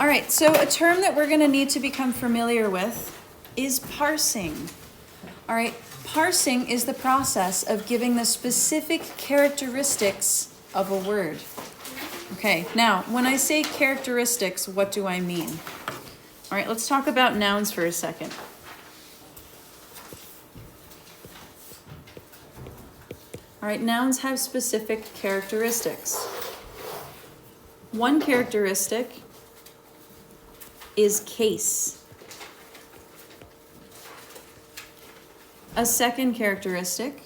All right, so a term that we're going to need to become familiar with is parsing. All right, parsing is the process of giving the specific characteristics of a word. Okay, now, when I say characteristics, what do I mean? All right, let's talk about nouns for a second. All right, nouns have specific characteristics. One characteristic is case. A second characteristic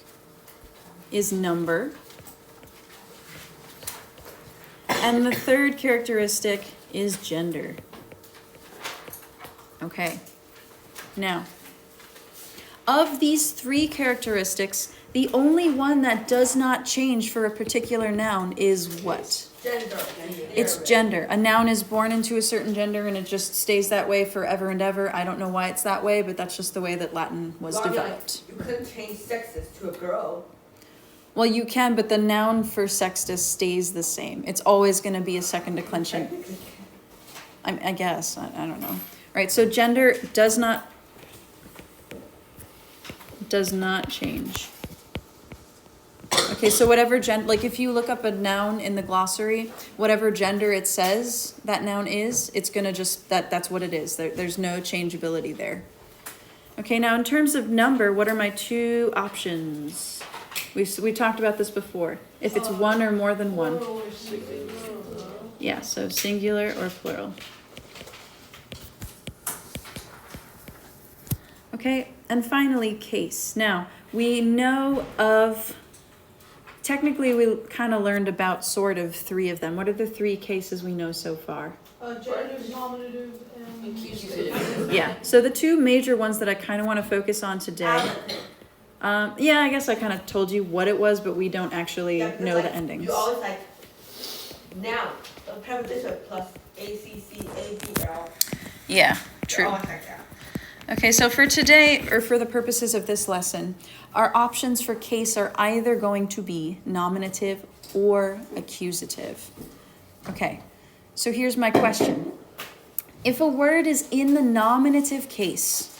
is number. And the third characteristic is gender. Okay, now, of these three characteristics, the only one that does not change for a particular noun is what? Gender. It's gender. A noun is born into a certain gender and it just stays that way forever and ever. I don't know why it's that way, but that's just the way that Latin was developed. You couldn't change sexes to a girl. Well, you can, but the noun for sextus stays the same. It's always going to be a second declension. I guess. I don't know. Right, so gender does not change. Okay, so whatever gender, like if you look up a noun in the glossary, whatever gender it says that noun is, it's gonna just, that's what it is. There's no changeability there. Okay, now in terms of number, what are my two options? We talked about this before. If it's one or more than one. Yeah, so singular or plural. Okay, and finally, case. Now, we know of, technically we kind of learned about sort of three of them. What are the three cases we know so far? Genitive, nominative, and accusative. Yeah, so the two major ones that I kind of want to focus on today. Yeah, I guess I kind of told you what it was, but we don't actually know the endings. You always like noun, a preposition plus ACCABL. Yeah, true. Always like that. Okay, so for today, or for the purposes of this lesson, our options for case are either going to be nominative or accusative. Okay, so here's my question. If a word is in the nominative case,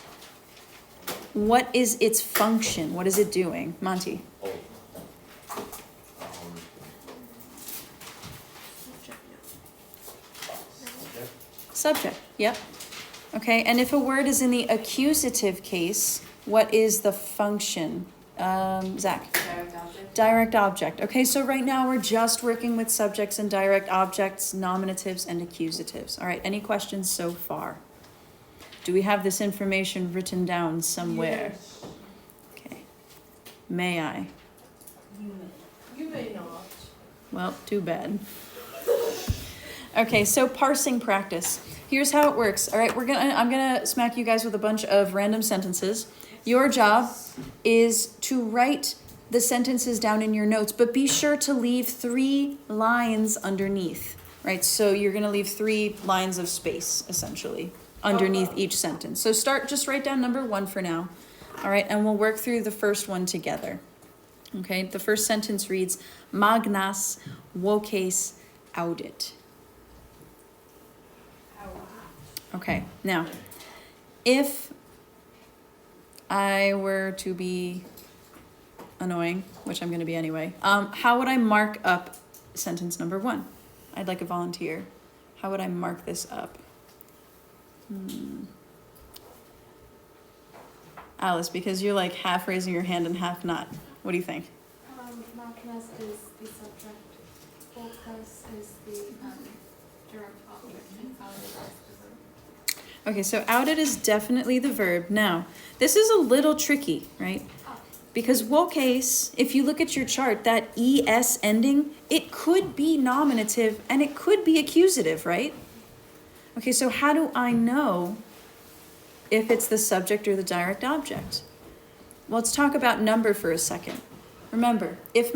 what is its function? What is it doing? Monty? Subject, yep. Okay, and if a word is in the accusative case, what is the function? Zach? Direct object. Direct object. Okay, so right now we're just working with subjects and direct objects, nominatives and accusatives. All right, any questions so far? Do we have this information written down somewhere? Yes. Okay. May I? You may not. Well, too bad. Okay, so parsing practice. Here's how it works. All right, I'm gonna smack you guys with a bunch of random sentences. Your job is to write the sentences down in your notes, but be sure to leave 3 lines underneath, right? So you're gonna leave 3 lines of space, essentially, underneath each sentence. So just write down number 1 for now. All right, and we'll work through the first one together. Okay, the first sentence reads, Magnas voces audit. Okay, now, if I were to be annoying, which I'm going to be anyway, how would I mark up sentence number 1? I'd like a volunteer. How would I mark this up? Alice, because you're like half raising your hand and half not. What do you think? Magnas is the subject, voces is the direct object, and audit is the verb. Okay, so audit is definitely the verb. Now, this is a little tricky, right? Because voces, if you look at your chart, that es ending, it could be nominative and it could be accusative, right? Okay, so how do I know if it's the subject or the direct object? Well, let's talk about number for a second. Remember, if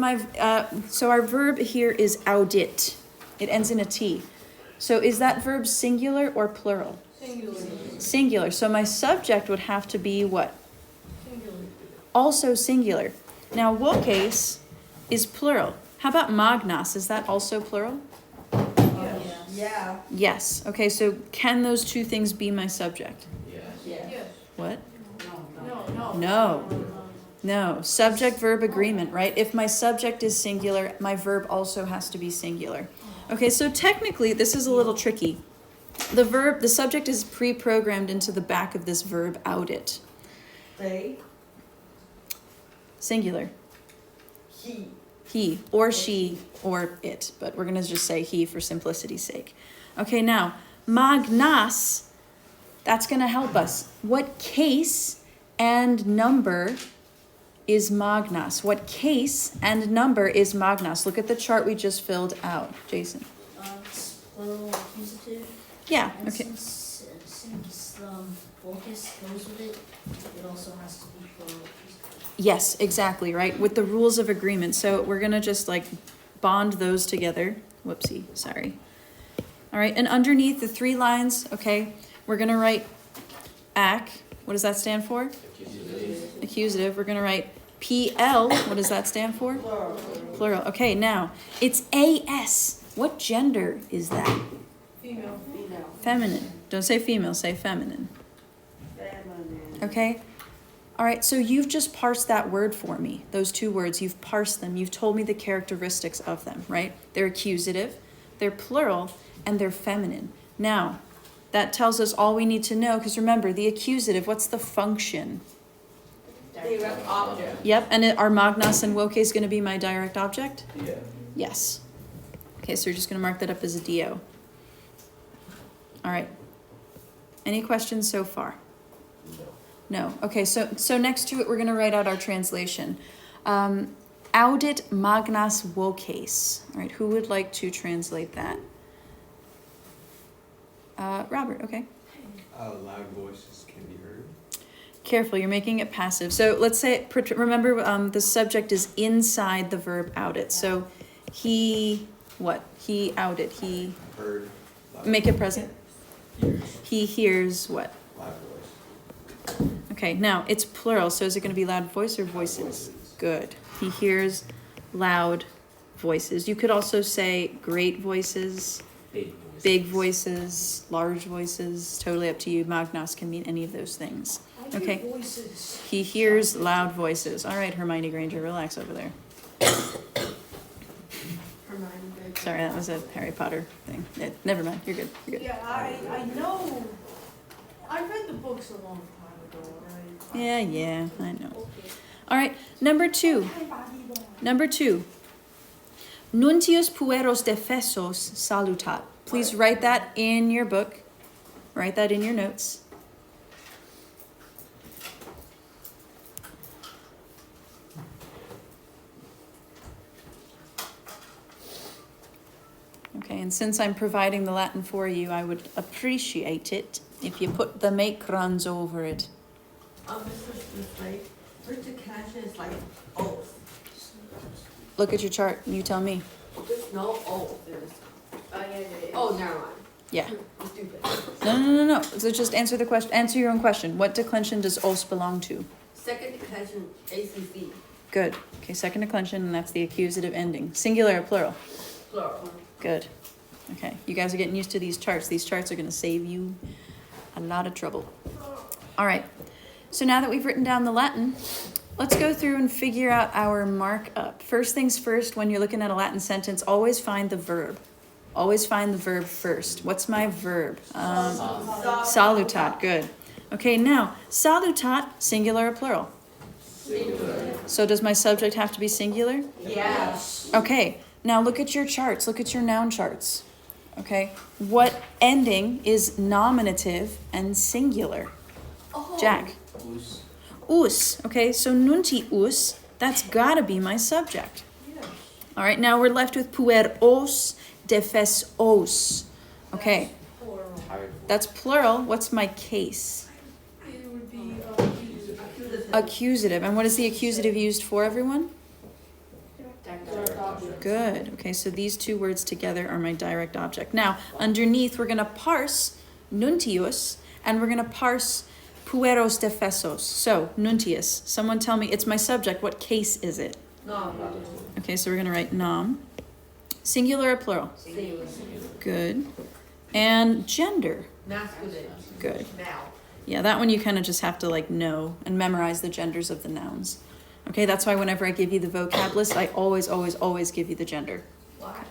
so our verb here is audit. It ends in a T. So is that verb singular or plural? Singular. Singular. So my subject would have to be what? Singular. Also singular. Now, voces is plural. How about magnas? Is that also plural? Yes. Yeah. Yes. Okay, so can those two things be my subject? Yes. Yes. What? No. No. No. Subject-verb agreement, right? If my subject is singular, my verb also has to be singular. Okay, so technically, this is a little tricky. The subject is pre-programmed into the back of this verb, out it. They, Singular. He, or she, or it. But we're gonna just say he for simplicity's sake. Okay, now, magnas, that's gonna help us. What case and number is magnas? What case and number is magnas? Look at the chart we just filled out. Jason. It's plural accusative. Yeah, And okay. since focus goes with it, it also has to be plural accusative. Yes, exactly, right? With the rules of agreement. So we're gonna just like bond those together. Whoopsie, sorry. All right, and underneath the 3 lines, okay, we're gonna write ac. What does that stand for? Accusative. We're gonna write PL. What does that stand for? Plural. Okay, now it's AS. What gender is that? Female. Feminine. Don't say female, say feminine. Okay? All right, so you've just parsed that word for me. Those 2 words, you've parsed them. You've told me the characteristics of them, right? They're accusative, they're plural, and they're feminine. Now, that tells us all we need to know, because remember, the accusative, what's the function? direct object. Yep, and are magnas and woke going to be my direct object? Yeah. Yes. Okay, so we're just going to mark that up as a DO. All right. Any questions so far? No. Okay, so next to it, we're going to write out our translation. Audit magnas voces. All right, who would like to translate that? Robert, okay. Loud voices can be heard. Careful, you're making it passive. So let's say, remember the subject is inside the verb audit. So he, what? He outed, he, Heard. Loud make it present. Hears. He hears what? Loud voice. Okay, now it's plural, so is it going to be loud voice or voices? Good. He hears loud voices. You could also say great voices, big voices, large voices, totally up to you. Magnas can mean any of those things. Okay. Voices. He hears loud voices. All right, Hermione Granger, relax over there. Sorry, that was a Harry Potter thing. Never mind, you're good. You're good. Yeah, I know. I read the books a long time ago, right? Yeah, I know. All right, number 2. Number 2. Nuntius pueros defesos salutat. Please write that in your book. Write that in your notes. Okay, and since I'm providing the Latin for you, I would appreciate it if you put the macrons over it. This is like, first declension is like oath. Look at your chart and you tell me. There's no oath. There's, Yeah. oh, never mind. Yeah. I'm stupid. No. So just answer the question. Answer your own question. What declension does os belong to? Second declension, ACC, Good. Okay, second declension, and that's the accusative ending. Singular or plural? plural. Good. Okay, you guys are getting used to these charts. These charts are going to save you a lot of trouble. All right. So now that we've written down the Latin, let's go through and figure out our markup. First things first, when you're looking at a Latin sentence, always find the verb. Always find the verb first. What's my verb? Salutat. Good. Okay, now, salutat, singular or plural? Singular. So does my subject have to be singular? Yes. Okay, now look at your charts. Look at your noun charts. Okay, what ending is nominative and singular? Jack. Us. Okay, so nuntius, that's gotta be my subject. All right, now we're left with pueros defesos. Okay, that's plural. What's my case? It would be Accusative. And what is the accusative used for, everyone? Good. Okay, so these 2 words together are my direct object. Now, underneath, we're going to parse nuntius, and we're going to parse pueros defesos. So, nuntius. Someone tell me, it's my subject. What case is it? No. Okay, so we're going to write nom. Singular or plural? Singular. Good. And gender? Masculine. Good. Now. Yeah, that one you kind of just have to like know and memorize the genders of the nouns. Okay, that's why whenever I give you the vocab list, I always, always, always give you the gender. Why?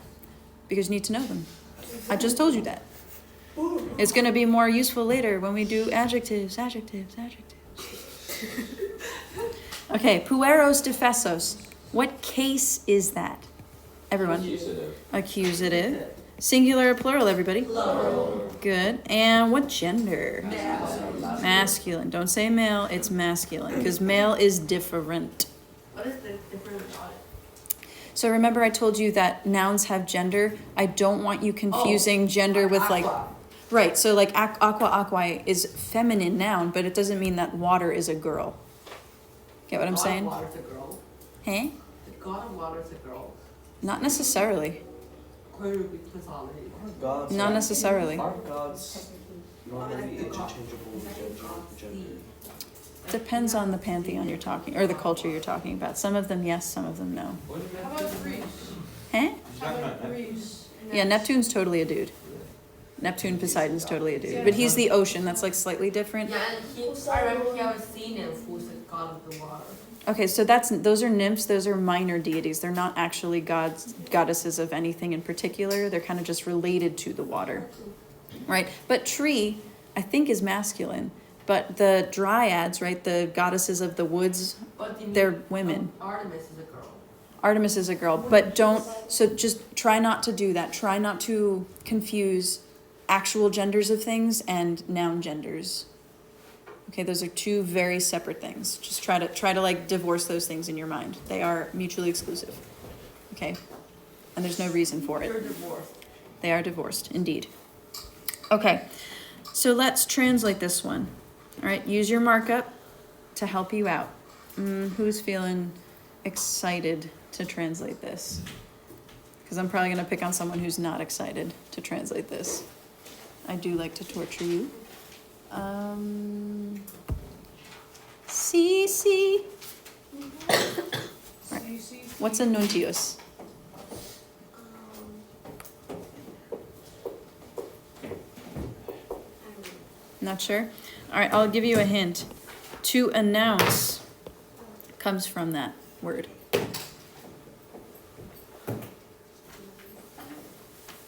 Because you need to know them. I just told you that. It's going to be more useful later when we do adjectives. Okay, pueros defesos. What case is that? Everyone. Accusative. Singular or plural, everybody? Plural. Good. And what gender? Male. Masculine. Don't say male, it's masculine. Because male is different. What is the difference about it? So remember I told you that nouns have gender? I don't want you confusing gender with like... Aqua. Right, so like aqua is feminine noun, but it doesn't mean that water is a girl. Get what I'm saying? God of water's a girl. Hey? The God of water's a girl. Not necessarily. According to Greek mythology. Gods. Not necessarily. Aren't gods normally interchangeable with gender? Depends on the pantheon you're talking, or the culture you're talking about. Some of them yes, some of them no. How about Greece? Huh? How about Greece? Yeah, Neptune's totally a dude. Neptune, Poseidon's totally a dude. But he's the ocean, that's like slightly different. Yeah, and I remember he always seen him who's the god of the water. Okay, so those are nymphs, those are minor deities. They're not actually gods, goddesses of anything in particular. They're kind of just related to the water. Right? But tree, I think, is masculine. But the dryads, right, the goddesses of the woods, But you they're mean, women. Artemis is a girl. Artemis is a girl, but just try not to do that. Try not to confuse actual genders of things and noun genders. Okay, those are two very separate things. Just try to like divorce those things in your mind. They are mutually exclusive. Okay? And there's no reason for You're it. divorced. They are divorced, indeed. Okay. So let's translate this one. All right, use your markup to help you out. Who's feeling excited to translate this? Because I'm probably going to pick on someone who's not excited to translate this. I do like to torture you. Cece. Right. What's a nuntius? Not sure? All right, I'll give you a hint. To announce comes from that word.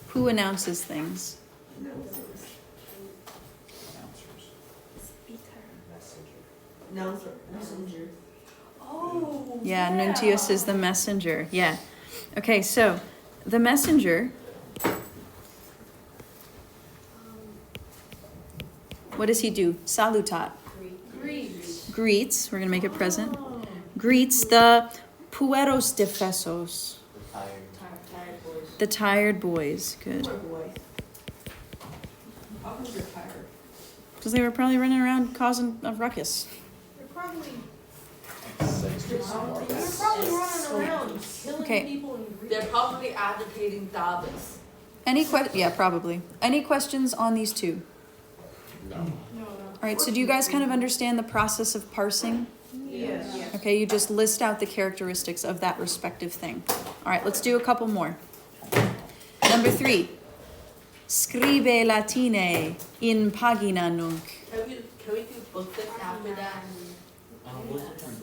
Who announces things? Announcer. Messenger. Oh. Yeah, nuntius is the messenger. Yeah. Okay, so the messenger, what does he do? Salutat. Greece. Greets, we're going to make it present. Greets the pueros defesos. Tired boys. The tired boys. Good. Poor boy. How come you're tired? Because they were probably running around causing a ruckus. They're probably They're running around killing Okay. people in Greece. They're probably advocating Davos. Yeah, probably. Any questions on these two? No. All right, so do you guys kind of understand the process of parsing? Yes. Okay, you just list out the characteristics of that respective thing. All right, let's do a couple more. Number 3. Scribe latine in pagina nunc. Can we do book this after that?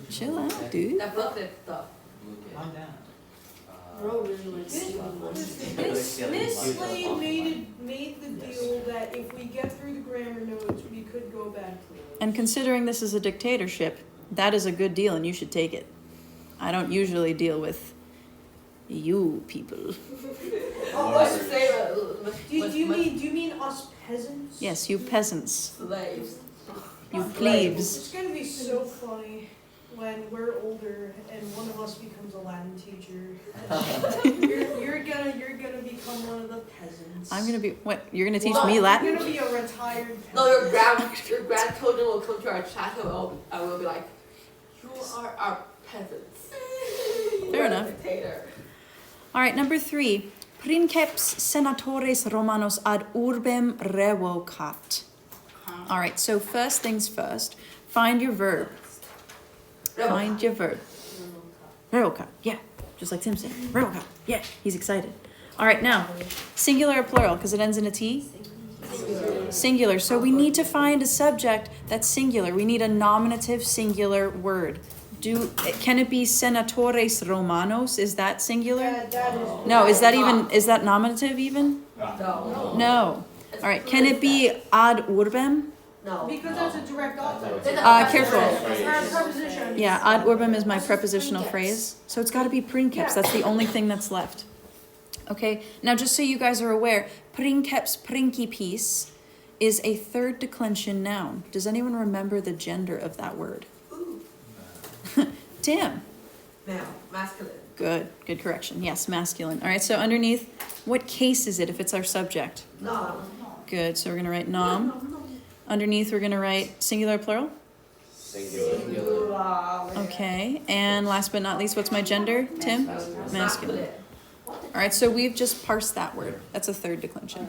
Chill out, dude. That book this stuff. Calm down. Bro really likes stealing money. Miss Slade made the deal that if we get through the grammar notes, we could go back to it. And considering this is a dictatorship, that is a good deal and you should take it. I don't usually deal with you people. Oh, what should say? Do you mean us peasants? Yes, you peasants. Slaves. You plebes. It's gonna be so funny when we're older and one of us becomes a Latin teacher. you're gonna become one of the peasants. I'm gonna be, what, you're gonna teach Well, me You're Latin? gonna be a retired peasant. No, your grandchildren will come to our chat and will be like, you are our peasants. Fair enough. Dictator. All right, number 3. Princeps senatores Romanos ad urbem revocat. All right, so first things first, find your verb. Find your verb. Revocat, yeah, just like Tim said. Revocat, yeah, he's excited. All right, now, singular or plural, because it ends in a T? Singular. So we need to find a subject that's singular. We need a nominative singular word. Can it be senatores romanos? Is that singular? That is. No, is that nominative even? No. No. All right, can it be ad urbem? No. Because that's a direct object. Careful. Preposition. Yeah, ad urbem is my prepositional phrase. So it's got to be princeps. That's the only thing that's left. Okay, now just so you guys are aware, princeps principis is a third declension noun. Does anyone remember the gender of that word? Tim. Male. Masculine. Good correction. Yes, masculine. All right, so underneath, what case is it if it's our subject? No. Good, so we're gonna write nom. Underneath, we're gonna write singular, plural. Singular. Okay, and last but not least, what's my gender, Tim? Masculine. All right, so we've just parsed that word. That's a third declension.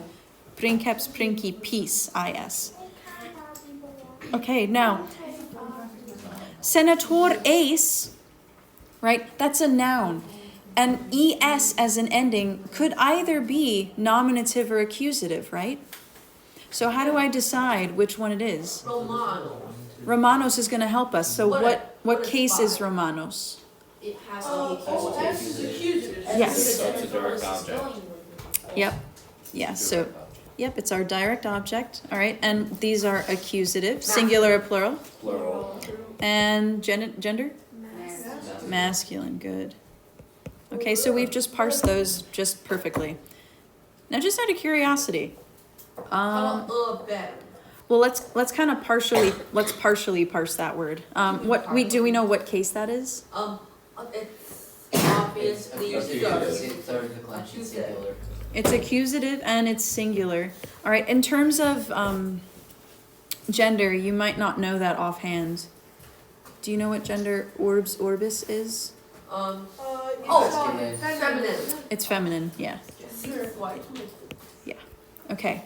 Princeps principis, is. Okay, now, senator ace, right? That's a noun. And es as an ending could either be nominative or accusative, right? So how do I decide which one it is? Romano. Romanos is going to help us. So what what is case is five? Romanos? It has S is accusative. Yes. So it's a direct object. Yep. Yeah, so, yep, it's our direct object. All right, and these are accusative, singular or plural? Plural. And gender? Masculine, good. Okay, so we've just parsed those just perfectly. Now, just out of curiosity, How about urban? well, let's kind of partially parse that word. Do we know what case that is? It's obviously Accusative. Third declension singular. It's accusative and it's singular. All right, in terms of gender, you might not know that offhand. Do you know what gender orbis is? Feminine. It's feminine, yeah. White. Okay,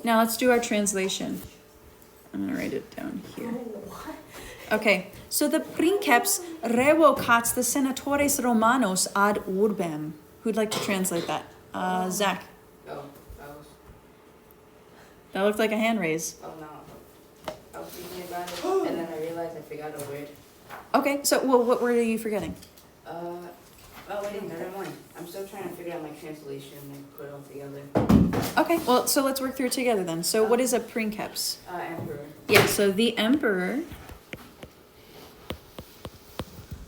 now let's do our translation. I'm gonna write it down here. Okay, so the princeps revocats the senatores romanos ad urbem. Who'd like to translate that? Zach. Oh, That looked like a hand raise. oh no. I was thinking about it and then I realized I forgot a word. Okay, so what word are you forgetting? Oh wait, never mind. I'm still trying to figure out my translation and put it all together. Okay, well, so let's work through it together then. So what is a princeps? Emperor. Yeah, so the emperor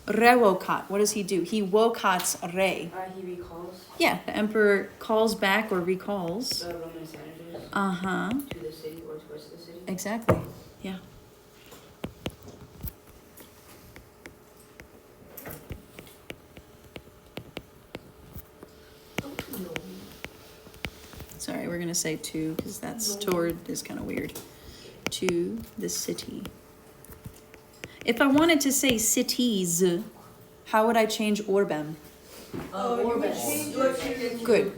revocat. What does he do? He vocats re. He recalls Yeah, the emperor calls back or recalls. the Roman senators Uh-huh. to the city or towards the city. Exactly. Yeah. Sorry, we're gonna say to because that's toward is kind of weird. To the city. If I wanted to say cities, how would I change orbem? You would Orbis. change You would it change it to Good.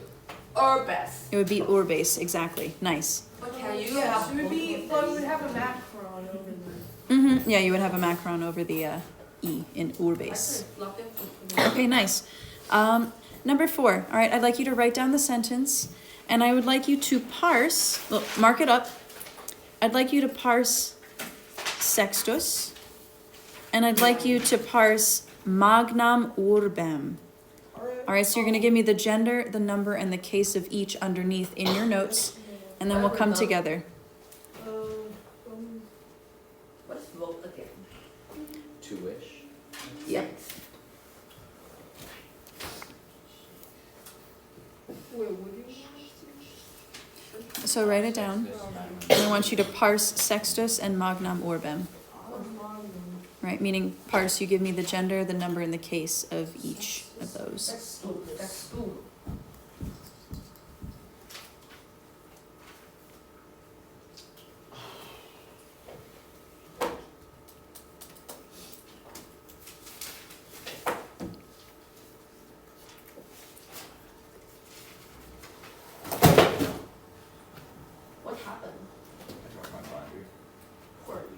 Urbis. It would be urbes, exactly. Nice. But can you Yes, have it would be, both but of it would these? have a macron over there. Yeah, you would have a macron over the E in urbes. Lock it. Okay, nice. Number 4. All right, I'd like you to write down the sentence, and I would like you to parse, well, mark it up. I'd like you to parse sextus, and I'd like you to parse magnam urbem. All right, so you're gonna give me the gender, the number, and the case of each underneath in your notes, and then we'll come together. What's vote again? Two-ish. Yep. Where would you? So write it down, and I want you to parse sextus and magnam urbem. Right, meaning parse, you give me the gender, the number, and the case of each of those. That's stupid. That's stupid. What happened? For you.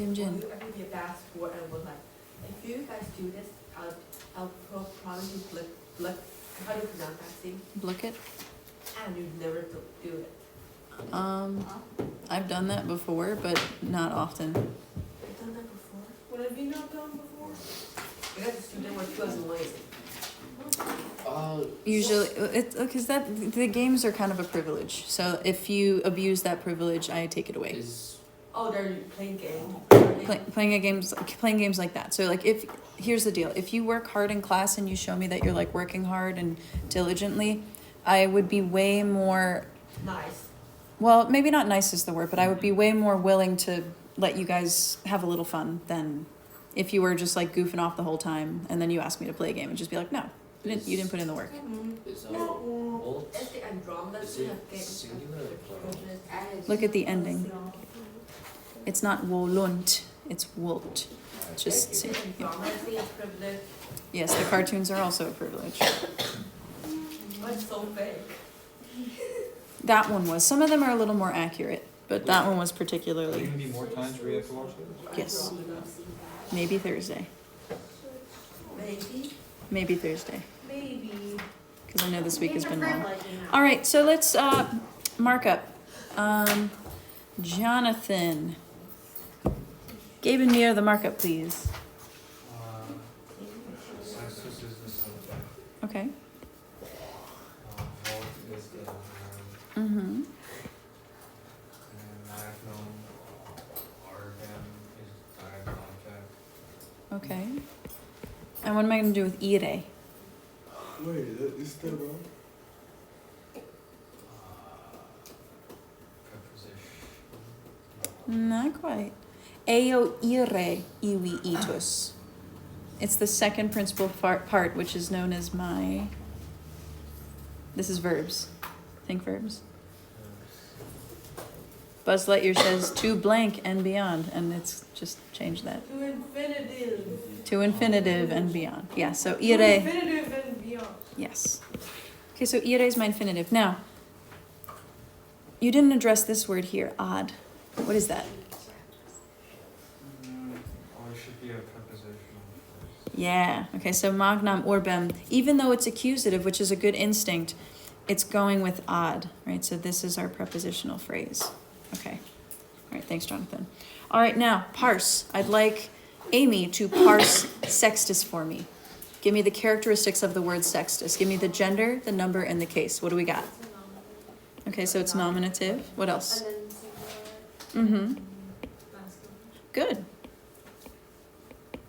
Tim Jin. I think you asked for and was like, if you guys do this, I'll promise you blick. How do you pronounce that thing? Look it. And you never do it. I've done that before, but not often. You've done that before? What have you not done before? Because the student were too annoying. Usually, because the games are kind of a privilege. So if you abuse that privilege, I take it away. Oh, they're playing games. Playing games like that. So like here's the deal. If you work hard in class and you show me that you're like working hard and diligently, I would be way more, Nice. well, maybe not nice is the word, but I would be way more willing to let you guys have a little fun than if you were just like goofing off the whole time and then you asked me to play a game and just be like, no, you didn't put in the work. Is No. That's the Andromeda. Is it singular or plural? Look at the ending. It's not Wolund, it's Wolt. Just Is it Andromeda thing a privilege? yes, the cartoons are also a privilege. What's so fake? That one was. Some of them are a little more accurate, but that one was Are there particularly. gonna be more times where you have to watch it? Yes. Maybe Thursday. Maybe. Maybe Thursday. Maybe. Because I know this week has been long. All right, so let's mark up. Jonathan. Gabe and Mia, the markup, please. Census is the subject. Okay. Volt is the noun. Mm-hmm. And magnum, organ is the object. Okay. And what am I going to do with ire? Wait, is that wrong? Preposition. Not quite. Eo ire iwi itus. It's the second principal part, which is known as my... This is verbs. Think verbs. Buzz Lightyear says to blank and beyond, and it's just changed that. To infinitive. To infinitive and beyond. Yeah, so To ire. infinitive and beyond. Yes. Okay, so ire is my infinitive. Now, you didn't address this word here, odd. What is that? Or it should be a prepositional first. Yeah. Okay, so magnam orbem, even though it's accusative, which is a good instinct, it's going with odd, right? So this is our prepositional phrase. Okay. All right, thanks, Jonathan. All right, now, parse. I'd like Amy to parse sextus for me. Give me the characteristics of the word sextus. Give me the gender, the number, and the case. What do we got? Okay, so it's nominative. What else? And then singular, Mm-hmm. masculine. Good.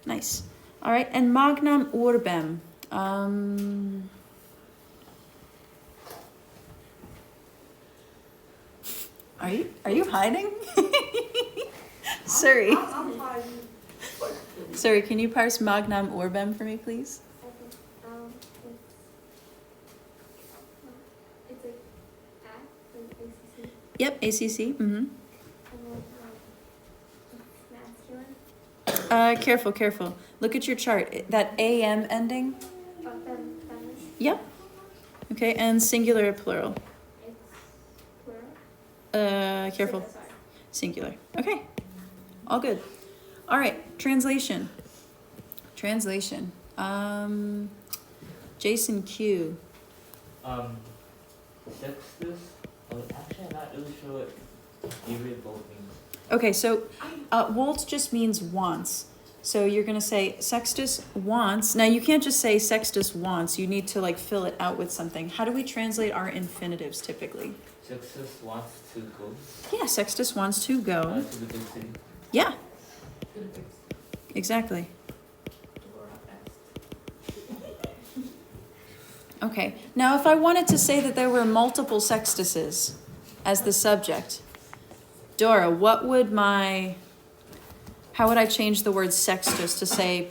Nice. All right, and magnam urbem. Are you hiding? Sorry. I'm fine. Sorry, can you parse magnam urbem for me, please? Okay, it's like ACC, Yep, ACC. Mm-hmm. and then it's masculine, Careful. Look at your chart. That AM ending. feminist, Yep. Okay, and singular or plural. it's plural. Careful. Sorry. Singular. Okay. All good. All right. Translation. Jason Q. Sextus, actually I'm not really sure what David both means. Okay, so Walt just means wants. So you're gonna say Sextus wants. Now you can't just say Sextus wants. You need to like fill it out with something. How do we translate our infinitives typically? Sextus wants to go Yeah, Sextus wants to go. to the big city. Yeah, exactly. Okay, now if I wanted to say that there were multiple Sextuses as the subject, Dora, how would I change the word sextus to say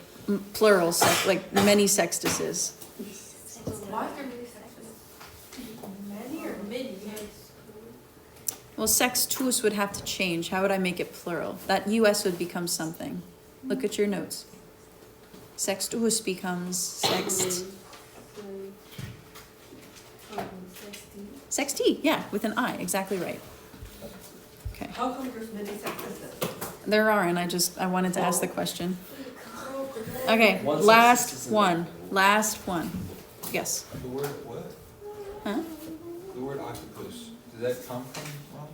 plural, like many sextuses? Why is there many sexes? Many or many? Well, sextus would have to change. How would I make it plural? That US would become something. Look at your notes. Sextus becomes sext. Sexti, yeah, with an I, exactly right. Okay. How come there's many sexes? There are, and I wanted to ask the question. Okay, One last sentence isn't one. that Last one. Yes. The word what? Huh? The word octopus, did that come from Rome?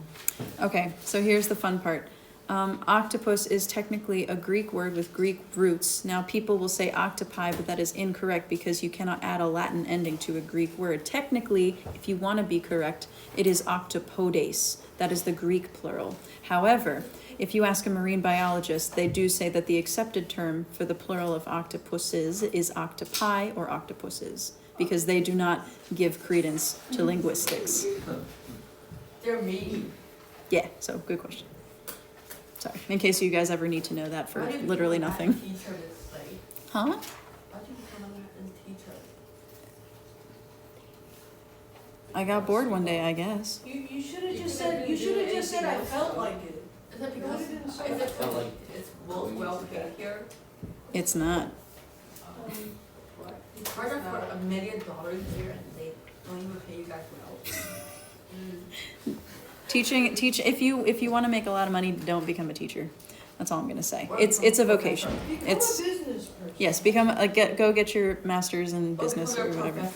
Okay, so here's the fun part. Octopus is technically a Greek word with Greek roots. Now, people will say octopi, but that is incorrect because you cannot add a Latin ending to a Greek word. Technically, if you want to be correct, it is octopodes. That is the Greek plural. However, if you ask a marine biologist, they do say that the accepted term for the plural of octopuses is octopi or octopuses, because they do not give credence to linguistics. They're mean. Yeah, so good question. Sorry, in case you guys ever need to know that for Why do you literally become a nothing. Teacher, Miss Slade? Huh? Why do you become a Latin teacher? I got bored one day, I guess. You should have just said, I felt like it. Is it because, is it Felt because like it's well paid here? It's not. It's harder for $1 million here and they don't even pay you guys well. Teach if you want to make a lot of money, don't become a teacher. That's all I'm gonna say. It's a vocation. Become It's a business person. yes, go get your master's in business or whatever.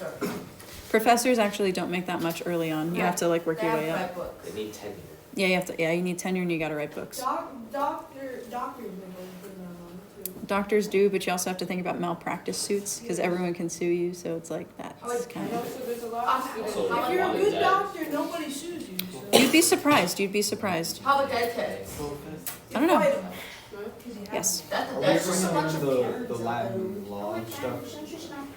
Professors actually don't make that much early on. You have to like work your way up. They need tenure. Yeah, you need tenure and you gotta write books. Doctors make a good amount of money too. Doctors do, but you also have to think about malpractice suits because everyone can sue you. So it's like that's kind of. So there's a lot of students. So If you're a why good that- doctor, nobody sues you, so. You'd be surprised. You'd be surprised. How about dentists? I don't know. Fight 'em. Yes. That's Are the we best ever one. gonna learn the Latin law and stuff?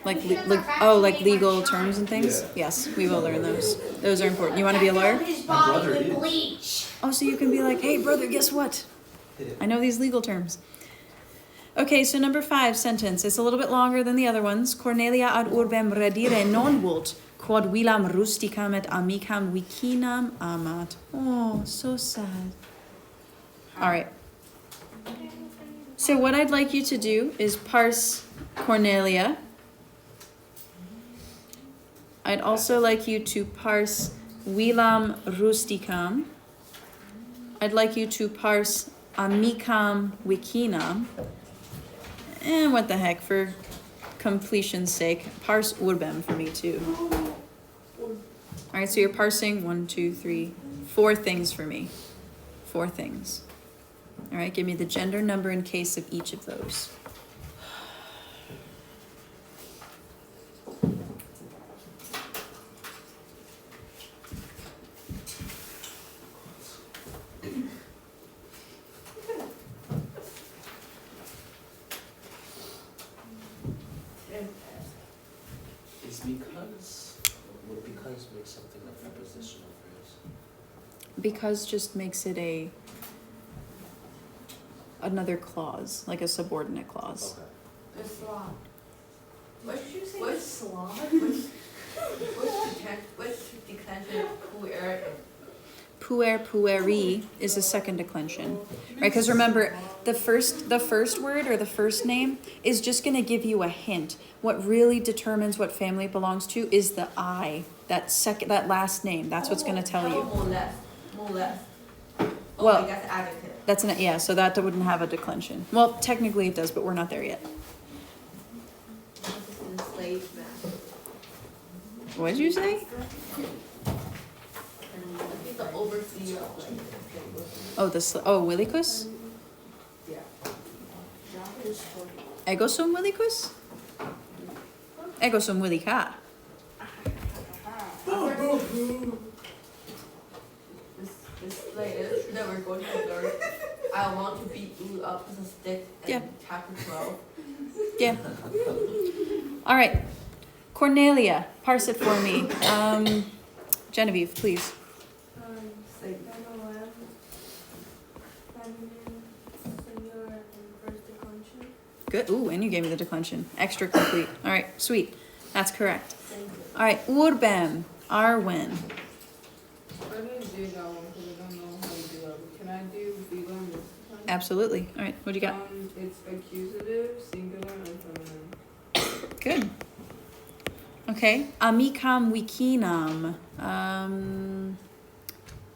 Like legal terms and things. Yeah. Yes, we will learn those. Those are important. You want to be a lawyer? His My body brother with is. bleach. Oh, so you can be like, hey, brother, guess what? I know these legal terms. Okay, so number 5 sentence. It's a little bit longer than the other ones. Cornelia ad urbem redire non vult, quod villam rusticam et amicam vicinam amat. Oh, so sad. All right. So what I'd like you to do is parse Cornelia. I'd also like you to parse villam rusticam. I'd like you to parse amicam vicinam. And what the heck, for completion's sake, parse urbem for me too. All right, so you're parsing 1, 2, 3, 4 things for me. 4 things. All right, give me the gender, number, and case of each of those. Is because, would because make something a prepositional phrase? Because just makes it another clause, like a subordinate clause. Okay. The slob. What did you say? What's Slob? What's declension puer? Puer pueri is a second declension, right? Because remember, the first word or the first name is just going to give you a hint. What really determines what family it belongs to is the I, that last name. That's what's going to tell you. Molest. Oh, Well- wait, that's adjective. That's yeah. So that wouldn't have a declension. Well, technically it does, but we're not there yet. This is enslaved man. What did you say? He's the overseer of like. Oh, Willicus? Yeah. Ego sum Willicus? Ego sum Willica. This slave is that we're going to learn. I want to beat you up with a stick in Yeah. chapter 12. Yeah. All right. Cornelia, parse it for me. Genevieve, please. Say, feminine, singular, and first declension. Good. Ooh, and you gave me the declension. Extra complete. All right, sweet. That's correct. All right, urbem, Arwen. I didn't do that one because I don't know how to do that. Can I do vegan this time? Absolutely. All right, what do you got? It's accusative, singular, and feminine. Good. Okay, amicam vicinam.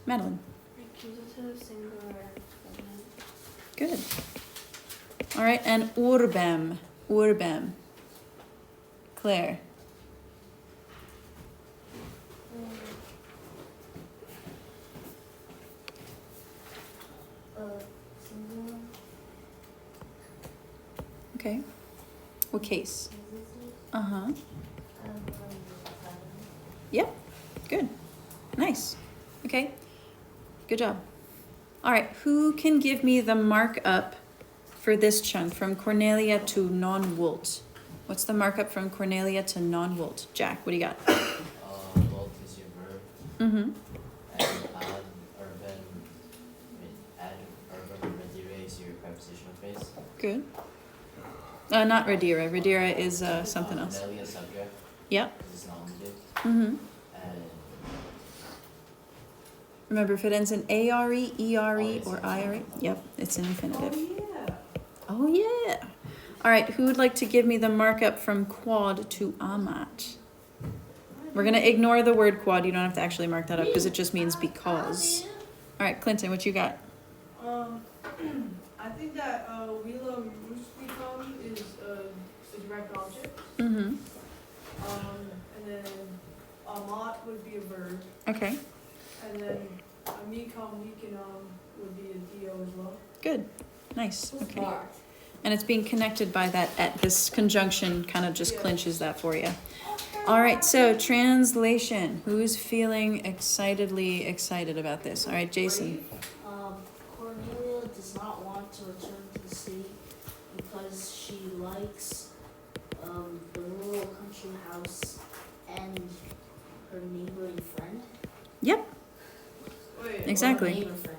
Madeline. Accusative, singular, and feminine. Good. All right, and urbem. Urbem. Claire. Singular, Okay. What case? Uh-huh. Yep. Good. Nice. Okay. Good job. All right, who can give me the markup for this chunk from Cornelia to non-Wolt? What's the markup from Cornelia to non-Wolt? Jack, what do you got? Volt is your verb, Mm-hmm. and add urban redire is your prepositional phrase. Good. Not Radira. Radira is something else. Cornelia subject, Yep. because it's nominative, Mm-hmm. and Remember, if it ends in ARE, ERE, it's or an IRE, infinitive. yep, it's an infinitive. yeah. Oh, yeah. All right, who would like to give me the markup from quad to amat? We're going to ignore the word quad. You don't have to actually mark that up because it just means because. All right, Clinton, what you got? I think that Wheela Ruspicon is a direct object. Mm-hmm. And then Amat would be a verb. Okay, And then Amikam Wikanam would be a DO as well. good. Nice. Who's Okay. Bart? And it's being connected by that at. This conjunction kind of just Yeah. clinches that for you. All right, so translation. Who's feeling excitedly excited about this? All right, Jason. Cornelia does not want to return to the city because she likes the rural country house and her neighboring friend. Yep, Wait. exactly. Or neighbor friend.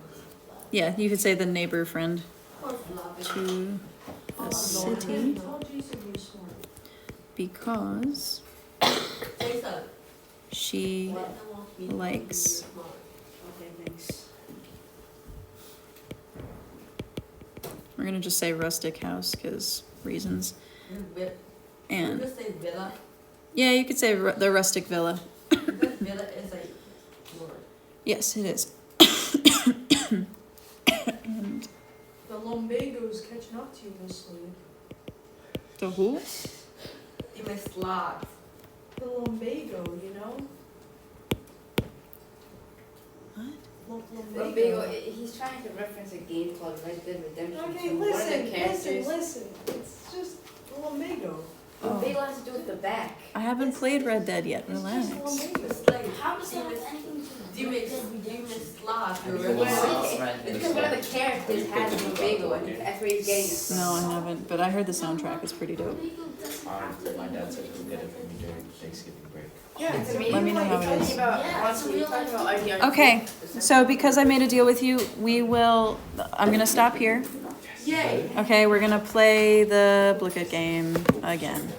Yeah, you could say the neighbor friend Close enough. to the city Tell Jason he's smart. because Jason. she What? likes. Okay, thanks. We're gonna just say rustic house because reasons. Will And you say villa? yeah, you could say the rustic villa. Because villa is a word. Yes, it is. And The lumbago's catching up to you, Miss Lee. the who? You may slot. The lumbago, you know? What? Lumbago, he's trying to reference a game called Red Dead Redemption Okay, 2. One of the listen, characters. listen. It's just the lumbago. Lumbago has to do with the back. I haven't played Red Dead yet. It's Relax. just lumbago. It's like How does that have anything to do you do may with Red you may Redemption? slot. Have you You're ever right. seen Red It's because one of the characters has Lumbago, and that's where he's getting it from. No, I haven't, but I heard the soundtrack is pretty dope. My dad said he'll get it for me during Thanksgiving break. Yeah, It's it's amazing. Let me know how it Talking is. about Yeah, it's a Auntie, real talking about life Auntie. Okay, so because I made a deal with you, I'm gonna stop here. Yay. Okay, we're gonna play the Blicket game again.